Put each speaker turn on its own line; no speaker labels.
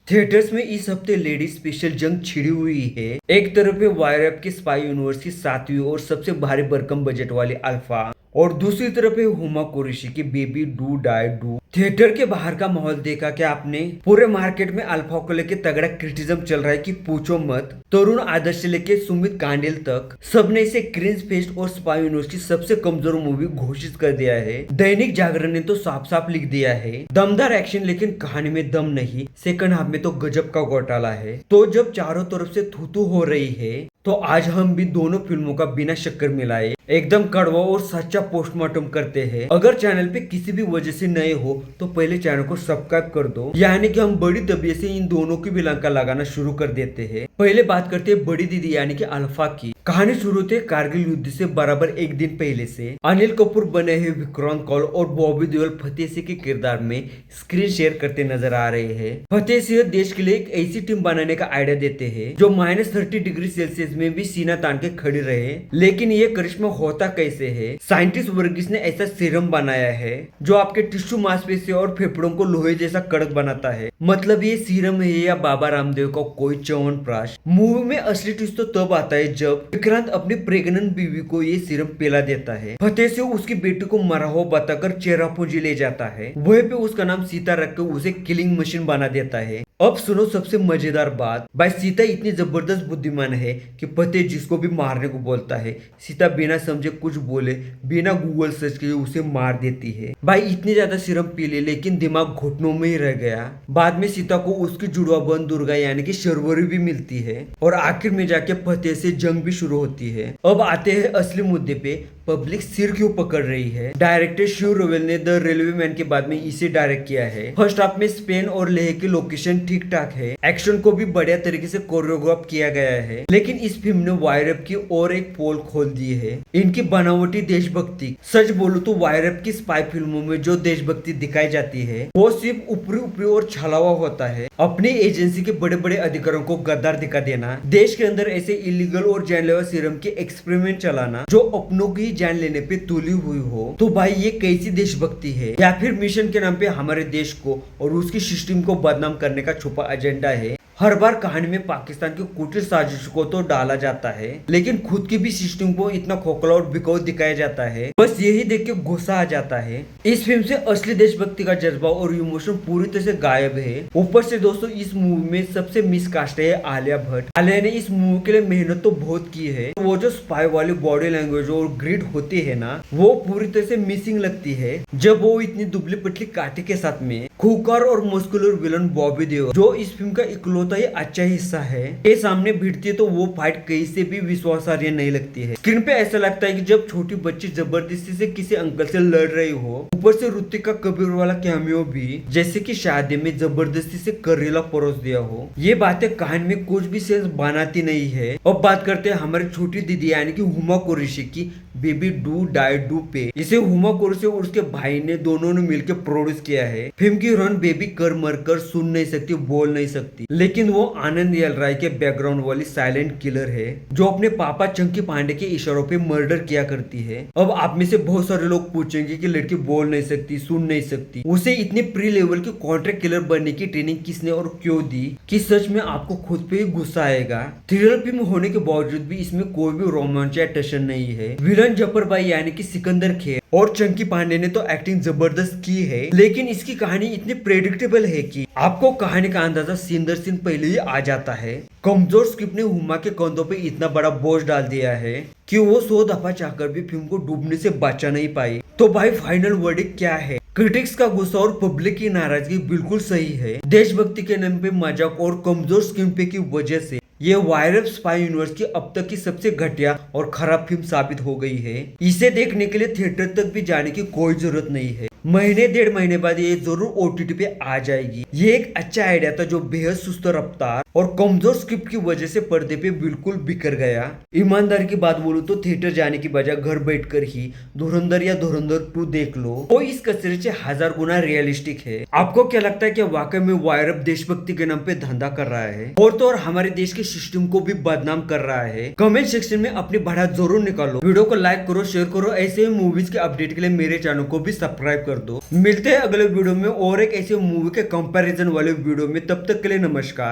Theatres में इस हफ्ते लेडी स्पेशल जंग छिड़ी हुई है। एक तरफ है वायरअप की स्पाई यूनिवर्स की 7वीं और सबसे भारी भरकम बजट वाली अल्फा, और दूसरी तरफ है हुमा कुरैशी की baby do die do. Theatre के बाहर का माहौल देखा क्या आपने? पूरे मार्केट में अल्फा को लेके तगड़ा क्रिटिसिज्म चल रहा है कि पूछो मत। तरुण आदर्श से लेके सुमित कांडेल तक सबने इसे क्रिंज फेस्ट और स्पाई यूनिवर्स की सबसे कमजोर मूवी घोषित कर दिया है। दैनिक जागरण ने तो साफ साफ लिख दिया है, दमदार एक्शन लेकिन कहानी में दम नहीं, सेकंड हाफ में तो गजब का घोटाला है। तो जब चारों तरफ से थूथू हो रही है तो आज हम भी दोनों फिल्मों का बिना शक्कर मिलाए एकदम कड़वा और सच्चा पोस्टमार्टम करते हैं। अगर चैनल पे किसी भी वजह से नए हो तो पहले चैनल को सब्सक्राइब कर दो, यानी कि हम बड़ी तबीयत से इन दोनों की भी लंका लगाना शुरू कर देते हैं। पहले बात करते हैं बड़ी दीदी यानी कि अल्फा की। कहानी शुरू होती है कारगिल युद्ध से बराबर एक दिन पहले से। अनिल कपूर बने हैं विक्रांत कौल और बॉबी देओल फतेह सिंह के किरदार में स्क्रीन शेयर करते नजर आ रहे हैं। फतेह सिंह देश के लिए एक ऐसी टीम बनाने का आइडिया देते हैं जो -30 डिग्री सेल्सियस में भी सीना तान के खड़ी रहे। लेकिन ये करिश्मा होता कैसे है? साइंटिस्ट वर्गीस ने ऐसा सीरम बनाया है जो आपके टिश्यू मांसपेशी और फेफड़ों को लोहे जैसा कड़क बनाता है। मतलब ये सीरम है या बाबा रामदेव का कोई च्यवनप्राश। मूवी में असली ट्विस्ट तो तब आता है जब विक्रांत अपनी प्रेग्नेंट बीवी को ये सीरम पिला देता है। फतेह से उसकी बेटी को मरा हुआ बताकर चेरापूंजी ले जाता है। वहीं पे उसका नाम सीता रखकर उसे किलिंग मशीन बना देता है। अब सुनो सबसे मजेदार बात, भाई सीता इतनी जबरदस्त बुद्धिमान है कि फतेह जिसको भी मारने को बोलता है सीता बिना समझे कुछ बोले बिना गूगल सर्च किए उसे मार देती है। भाई इतनी ज्यादा सीरम पी ले लेकिन दिमाग घुटनों में ही रह गया। बाद में सीता को उसकी जुड़वा बहन दुर्गा यानी कि शर्वरी भी मिलती है और आखिर में जाके फतेह से जंग भी शुरू होती है। अब आते हैं असली मुद्दे पे, पब्लिक सिर क्यों पकड़ रही है? डायरेक्टर शिव रोवेल ने द रेलवे मैन के बाद में इसे डायरेक्ट किया है। फर्स्ट हाफ में स्पेन और लेह की लोकेशन ठीक ठाक है, एक्शन को भी बढ़िया तरीके से कोरियोग्राफ किया गया है। लेकिन इस फिल्म ने वायरअप की और एक पोल खोल दी है, इनकी बनावटी देशभक्ति। सच बोलूं तो वायरअप की स्पाई फिल्मों में जो देशभक्ति दिखाई जाती है वो सिर्फ ऊपरी ऊपरी और छलावा होता है। अपनी एजेंसी के बड़े बड़े अधिकारियों को गद्दार दिखा देना, देश के अंदर ऐसे इलीगल और जानलेवा सीरम के एक्सपेरिमेंट चलाना जो अपनों की जान लेने पे तुली हुई हो, तो भाई ये कैसी देशभक्ति है? या फिर मिशन के नाम पे हमारे देश को और उसकी सिस्टम को बदनाम करने का छुपा एजेंडा है? हर बार कहानी में पाकिस्तान की कुटिल साजिश को तो डाला जाता है लेकिन खुद की भी सिस्टम को इतना खोखला और बिकौल दिखाया जाता है, बस यही देख के गुस्सा आ जाता है। इस फिल्म से असली देशभक्ति का जज्बा और इमोशन पूरी तरह से गायब है। ऊपर से दोस्तों इस मूवी में सबसे मिसकास्ट है आलिया भट्ट। आलिया ने इस मूवी के लिए मेहनत तो बहुत की है, वो जो स्पाई वाली बॉडी लैंग्वेज और ग्रिड होती है ना, वो पूरी तरह से मिसिंग लगती है जब वो इतनी दुबली पतली काटी के साथ में खूंखार और मस्कुलर विलन बॉबी देओल जो इस फिल्म का इकलौता ही अच्छा हिस्सा है के सामने भिड़ती है तो वो फाइट कहीं से भी विश्वासार्ह नहीं लगती है। स्क्रीन पे ऐसा लगता है कि जब छोटी बच्ची जबरदस्ती से किसी अंकल से लड़ रही हो। ऊपर से ऋतिक का कबीर वाला कैमियो भी जैसे कि शादी में जबरदस्ती से करेला परोस दिया हो। ये बातें कहानी में कुछ भी सेंस बनाती नहीं है। अब बात करते हैं हमारी छोटी दीदी यानी कि हुमा कुरैशी की बेबी डू डाई डू पे। इसे हुमा कुरैशी और उसके भाई ने दोनों ने मिलकर प्रोड्यूस किया है। फिल्म की हीरोइन बेबी कर मर कर सुन नहीं सकती, बोल नहीं सकती, लेकिन वो आनंद एल राय के बैकग्राउंड वाली साइलेंट किलर है जो अपने पापा चंकी पांडे के इशारों पे मर्डर किया करती है। अब आप में से बहुत सारे लोग पूछेंगे कि लड़की बोल नहीं सकती, सुन नहीं सकती, उसे इतने प्री लेवल की कॉन्ट्रैक्ट किलर बनने की ट्रेनिंग किसने और क्यों दी कि सच में आपको खुद पे ही गुस्सा आएगा। थ्रिलर फिल्म होने के बावजूद भी इसमें कोई भी रोमांच या टेंशन नहीं है। विलन जफर भाई यानी कि सिकंदर खेर और चंकी पांडे ने तो एक्टिंग जबरदस्त की है, लेकिन इसकी कहानी इतनी प्रेडिक्टेबल है कि आपको कहानी का अंदाजा सीन दर सीन पहले ही आ जाता है। कमजोर स्क्रिप्ट ने हुमा के कंधों पे इतना बड़ा बोझ डाल दिया है कि वो 100 दफा चाहकर भी फिल्म को डूबने से बचा नहीं पाई। तो भाई फाइनल वर्डिक्ट क्या है? क्रिटिक्स का गुस्सा और पब्लिक की नाराजगी बिल्कुल सही है। देशभक्ति के नाम पे मजाक और कमजोर स्क्रीन पे की वजह से ये वायरअप स्पाई यूनिवर्स की अब तक की सबसे घटिया और खराब फिल्म साबित हो गई है। इसे देखने के लिए थिएटर तक भी जाने की कोई जरूरत नहीं है। महीने 1.5 महीने बाद ये जरूर OTT पे आ जाएगी। ये एक अच्छा आइडिया था जो बेहद सुस्त रफ्तार और कमजोर स्क्रिप्ट की वजह से पर्दे पे बिल्कुल बिखर गया। ईमानदारी की बात बोलूं तो थिएटर जाने की बजाय घर बैठकर ही धुरंधर या धुरंधर 2 देख लो, वो इस कचरे से 1000 गुना रियलिस्टिक है। आपको क्या लगता है कि वाकई में वायरअप देशभक्ति के नाम पे धंधा कर रहा है और तो और हमारे देश के सिस्टम को भी बदनाम कर रहा है? कमेंट सेक्शन में अपनी बढ़ा जरूर निकालो। वीडियो को लाइक करो, शेयर करो। ऐसे ही मूवीज के अपडेट के लिए मेरे चैनल को भी सब्सक्राइब करो। कर दो। मिलते हैं अगले वीडियो में और एक ऐसे मूवी के कंपैरिजन वाले वीडियो में, तब तक के लिए नमस्कार।